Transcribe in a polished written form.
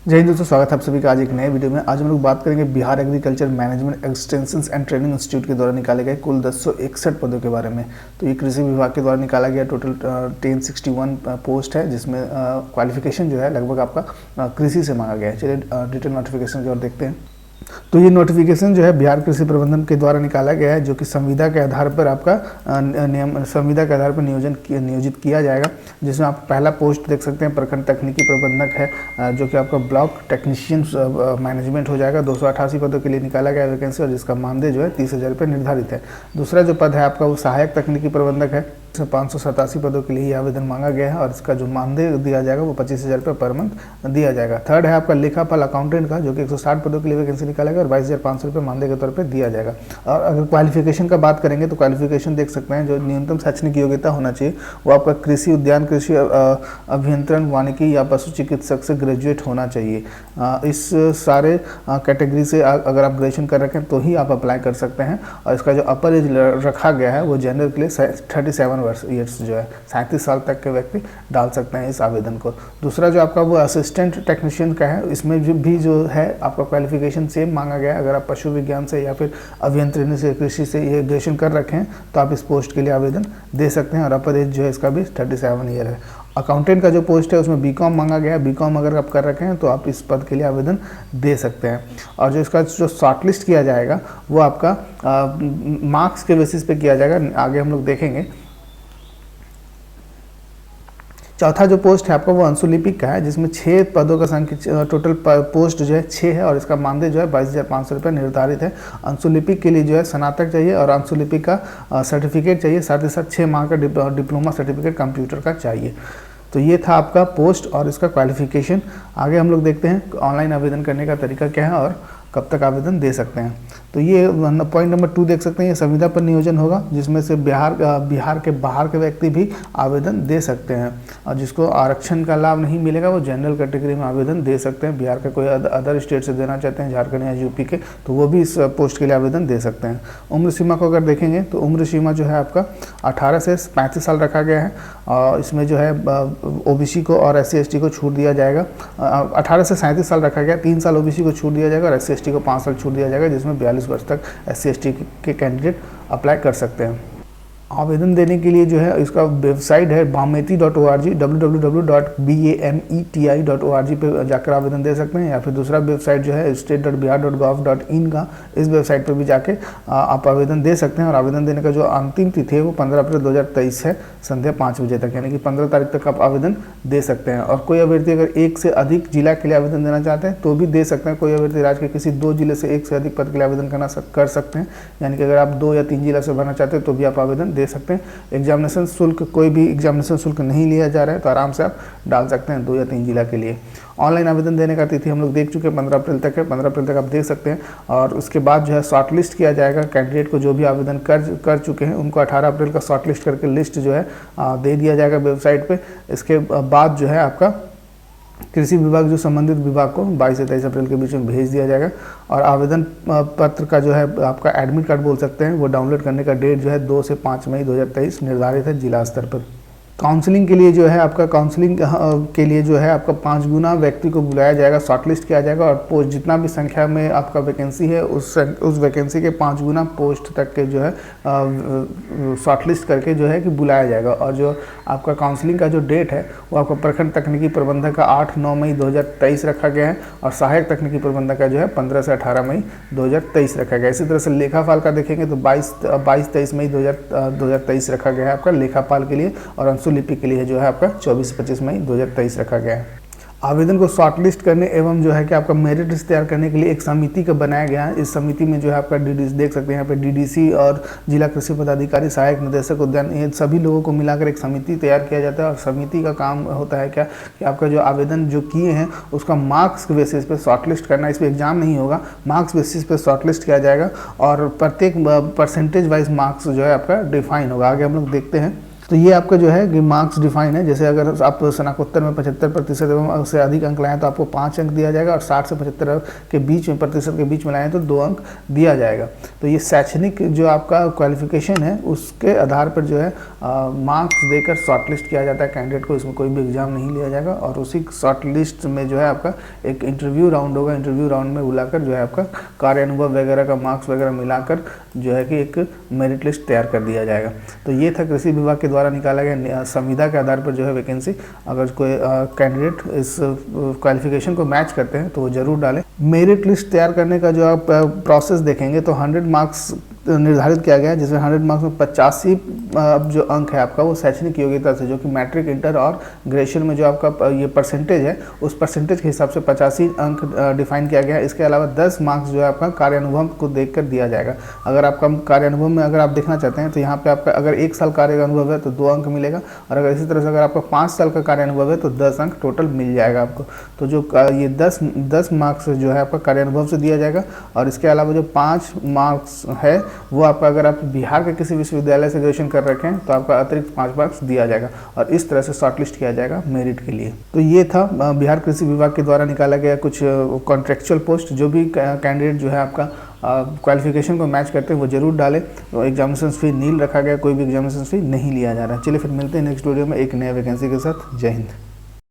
जय हिंद दोस्तों, स्वागत है आप सभी का आज एक नए वीडियो में। आज हम लोग बात करेंगे Bihar agriculture management extension and training institute के द्वारा निकाले गए कुल 1061 पदों के बारे में। तो ये कृषि विभाग के द्वारा निकाला गया टोटल 1061 पोस्ट है, जिसमें क्वालिफिकेशन जो है लगभग आपका कृषि से मांगा गया है। चलिए डिटेल नोटिफिकेशन की ओर देखते हैं। तो ये नोटिफिकेशन जो है बिहार कृषि प्रबंधन के द्वारा निकाला गया है, जो कि संविदा के आधार पर आपका संविदा के आधार पर नियोजित किया जाएगा। जिसमें आप पहला पोस्ट देख सकते हैं प्रखंड तकनीकी प्रबंधक है, जो कि आपका ब्लॉक टेक्नीशियन मैनेजमेंट हो जाएगा। 288 पदों के लिए निकाला गया वैकेंसी, और जिसका मानदेय जो है 30,000 रुपये निर्धारित है। दूसरा जो पद है आपका वो सहायक तकनीकी प्रबंधक है। 587 पदों के लिए ये आवेदन मांगा गया है, और इसका जो मानदेय दिया जाएगा वो 25,000 रुपये पर मंथ दिया जाएगा। थर्ड है आपका लेखापाल अकाउंटेंट का, जो कि 160 पदों के लिए वैकेंसी निकाला गया और 22,500 रुपये मानदेय के तौर पे दिया जाएगा। और अगर क्वालिफिकेशन का बात करेंगे तो क्वालिफिकेशन देख सकते हैं, जो न्यूनतम शैक्षणिक योग्यता होना चाहिए वो आपका कृषि उद्यान, कृषि अभियंत्रण, वानिकी या पशु चिकित्सक से ग्रेजुएट होना चाहिए। इस सारे कैटेगरी से अगर आप ग्रेजुएशन कर रखें तो ही आप अप्लाई कर सकते हैं। और इसका जो अपर एज रखा गया है वो जनरल के लिए 37 ईयर्स जो है 37 साल तक के व्यक्ति डाल सकते हैं इस आवेदन को। दूसरा जो आपका वो असिस्टेंट टेक्नीशियन का है, इसमें भी जो है आपका क्वालिफिकेशन सेम मांगा गया है। अगर आप पशु विज्ञान से या फिर अभियंत्रण से, कृषि से ये ग्रेजुएशन कर रखे हैं तो आप इस पोस्ट के लिए आवेदन दे सकते हैं। और अपर एज जो है इसका भी 37 ईयर है। अकाउंटेंट का जो पोस्ट है उसमें बीकॉम मांगा गया है। बीकॉम अगर आप कर रखे हैं तो आप इस पद के लिए आवेदन दे सकते हैं। और जो इसका जो शॉर्टलिस्ट किया जाएगा वो आपका मार्क्स के बेसिस पे किया जाएगा, आगे हम लोग देखेंगे। चौथा जो पोस्ट है आपका वो अंशुलिपिक का है, जिसमें 6 पदों का संख्या टोटल पोस्ट जो है 6 है, और इसका मानदेय जो है 22,500 रुपये निर्धारित है। अंशुलिपिक के लिए जो है स्नातक चाहिए और अंशुलिपिक का सर्टिफिकेट चाहिए, साथ ही साथ 6 माह का डिप्लोमा सर्टिफिकेट कंप्यूटर का चाहिए। तो ये था आपका पोस्ट और इसका क्वालिफिकेशन। आगे हम लोग देखते हैं ऑनलाइन आवेदन करने का तरीका क्या है और कब तक आवेदन दे सकते हैं। तो ये पॉइंट नंबर 2 देख सकते हैं, ये संविदा पर नियोजन होगा, जिसमें से बिहार के बाहर के व्यक्ति भी आवेदन दे सकते हैं। और जिसको आरक्षण का लाभ नहीं मिलेगा वो जनरल कैटेगरी में आवेदन दे सकते हैं। बिहार का कोई अदर स्टेट से देना चाहते हैं, झारखंड या यूपी के, तो वो भी इस पोस्ट के लिए आवेदन दे सकते हैं। उम्र सीमा को अगर देखेंगे तो उम्र सीमा जो है आपका 18 से 35 साल रखा गया है। और इसमें जो है ओबीसी को और SC/ST को छूट दिया जाएगा। 18 से 37 साल रखा गया, 3 साल ओबीसी को छूट दिया जाएगा और SC/ST को 5 साल छूट दिया जाएगा, जिसमें 42 वर्ष तक SC/ST के कैंडिडेट अप्लाई कर सकते हैं। आवेदन देने के लिए जो है इसका वेबसाइट है bameti.org, www.bameti.org पे जाकर आवेदन दे सकते हैं। या फिर दूसरा वेबसाइट जो है state.bihar.gov.in का, इस वेबसाइट पर भी जाके आप आवेदन दे सकते हैं। और आवेदन देने का जो अंतिम तिथि है वो 15 अप्रैल 2023 है, संध्या 5 बजे तक, यानी कि 15 तारीख तक आप आवेदन दे सकते हैं। और कोई अभ्यर्थी अगर 1 से अधिक जिला के लिए आवेदन देना चाहते हैं तो भी दे सकते हैं। कोई अभ्यर्थी राज्य के किसी 2 जिले से 1 से अधिक पद के लिए आवेदन कर सकते हैं, यानी कि अगर आप 2 या 3 जिला से भरना चाहते हैं तो भी आप आवेदन दे सकते हैं। एग्जामिनेशन शुल्क, कोई भी एग्जामिनेशन शुल्क नहीं लिया जा रहा है, तो आराम से आप डाल सकते हैं 2 या 3 जिला के लिए। ऑनलाइन आवेदन देने का तिथि हम लोग देख चुके हैं, 15 अप्रैल तक है। 15 अप्रैल तक आप देख सकते हैं। और उसके बाद जो है शॉर्टलिस्ट किया जाएगा कैंडिडेट को, जो भी आवेदन कर चुके हैं उनको 18 अप्रैल का शॉर्टलिस्ट करके लिस्ट जो है दे दिया जाएगा वेबसाइट पे। इसके बाद जो है आपका कृषि विभाग जो संबंधित विभाग को 22 से 23 अप्रैल के बीच में भेज दिया जाएगा। और आवेदन पत्र का जो है आपका एडमिट कार्ड बोल सकते हैं, वो डाउनलोड करने का डेट जो है 2 से 5 मई 2023 निर्धारित है जिला स्तर पर। काउंसलिंग के लिए जो है आपका 5 गुना व्यक्ति को बुलाया जाएगा, शॉर्टलिस्ट किया जाएगा। और पोस्ट जितना भी संख्या में आपका वैकेंसी है उस वैकेंसी के 5 गुना पोस्ट तक के जो है शॉर्टलिस्ट करके जो है कि बुलाया जाएगा। और जो आपका काउंसलिंग का जो डेट है वो आपका प्रखंड तकनीकी प्रबंधक का 8-9 मई 2023 रखा गया है। और सहायक तकनीकी प्रबंधक का जो है 15 से 18 मई 2023 रखा गया है। इसी तरह से लेखापाल का देखेंगे तो 22-23 मई 2023 रखा गया है आपका लेखापाल के लिए। और लिपि के लिए जो है आपका 24-25 मई 2023 रखा गया है। आवेदन को शॉर्टलिस्ट करने एवं जो है कि आपका मेरिट लिस्ट तैयार करने के लिए एक समिति का बनाया गया है। इस समिति में जो है आपका DDC देख सकते हैं यहाँ पे, DDC और जिला कृषि पदाधिकारी, सहायक निदेशक उद्यान, ये सभी लोगों को मिलाकर एक समिति तैयार किया जाता है। और समिति का काम होता है क्या कि आपका जो आवेदन जो किए हैं उसका मार्क्स के बेसिस पे शॉर्टलिस्ट करना। इस पर एग्जाम नहीं होगा, मार्क्स बेसिस पे शॉर्टलिस्ट किया जाएगा। और प्रत्येक परसेंटेज वाइज मार्क्स जो है आपका डिफाइन होगा। आगे हम लोग देखते हैं। तो ये आपका जो है कि मार्क्स डिफाइन है, जैसे अगर आप स्नातकोत्तर में 75% एवं उससे अधिक अंक लाएँ तो आपको 5 अंक दिया जाएगा, और 60 से 75 के बीच में प्रतिशत के बीच में लाएँ तो 2 अंक दिया जाएगा। तो ये शैक्षणिक जो आपका क्वालिफिकेशन है उसके आधार पर जो है मार्क्स देकर शॉर्टलिस्ट किया जाता है कैंडिडेट को। इसमें कोई भी एग्जाम नहीं लिया जाएगा, और उसी शॉर्ट लिस्ट में जो है आपका एक इंटरव्यू राउंड होगा। इंटरव्यू राउंड में बुलाकर जो है आपका कार्य अनुभव वगैरह का मार्क्स वगैरह मिलाकर जो है कि एक मेरिट लिस्ट तैयार कर दिया जाएगा। तो ये था कृषि विभाग के द्वारा निकाला गया संविदा के आधार पर जो है वैकेंसी। अगर कोई कैंडिडेट इस क्वालिफिकेशन को मैच करते हैं तो वो जरूर डालें। मेरिट लिस्ट तैयार करने का जो आप प्रोसेस देखेंगे तो 100 मार्क्स निर्धारित किया गया है, जिसमें 100 मार्क्स में 85 जो अंक है आपका वो शैक्षणिक योग्यता से, जो कि मैट्रिक, इंटर और ग्रेजुएशन में जो आपका ये परसेंटेज है उस परसेंटेज के हिसाब से 85 अंक डिफाइन किया गया है। इसके अलावा 10 मार्क्स जो है आपका कार्य अनुभव को देखकर दिया जाएगा। अगर आपका कार्य अनुभव में अगर आप देखना चाहते हैं तो यहाँ पे आपका अगर 1 साल कार्य अनुभव है तो 2 अंक मिलेगा, और अगर इसी तरह से अगर आपका 5 साल का कार्य अनुभव है तो 10 अंक टोटल मिल जाएगा आपको। तो जो ये 10 मार्क्स जो है आपका कार्य अनुभव से दिया जाएगा, और इसके अलावा जो 5 मार्क्स है वो आपका अगर आप बिहार के किसी विश्वविद्यालय से ग्रेजुएशन कर रखे हैं तो आपका अतिरिक्त 5 मार्क्स दिया जाएगा, और इस तरह से शॉर्टलिस्ट किया जाएगा मेरिट के लिए। तो ये था बिहार कृषि विभाग के द्वारा निकाला गया कुछ कॉन्ट्रेक्चुअल पोस्ट। जो भी कैंडिडेट जो है आपका क्वालिफिकेशन को मैच करते हैं वो जरूर डालें। तो एग्जामिनेशन फी नील रखा गया, कोई भी एग्जामिनेशन फी नहीं लिया जा रहा है। चलिए फिर मिलते हैं नेक्स्ट वीडियो में एक नए वैकेंसी के साथ। जय हिंद।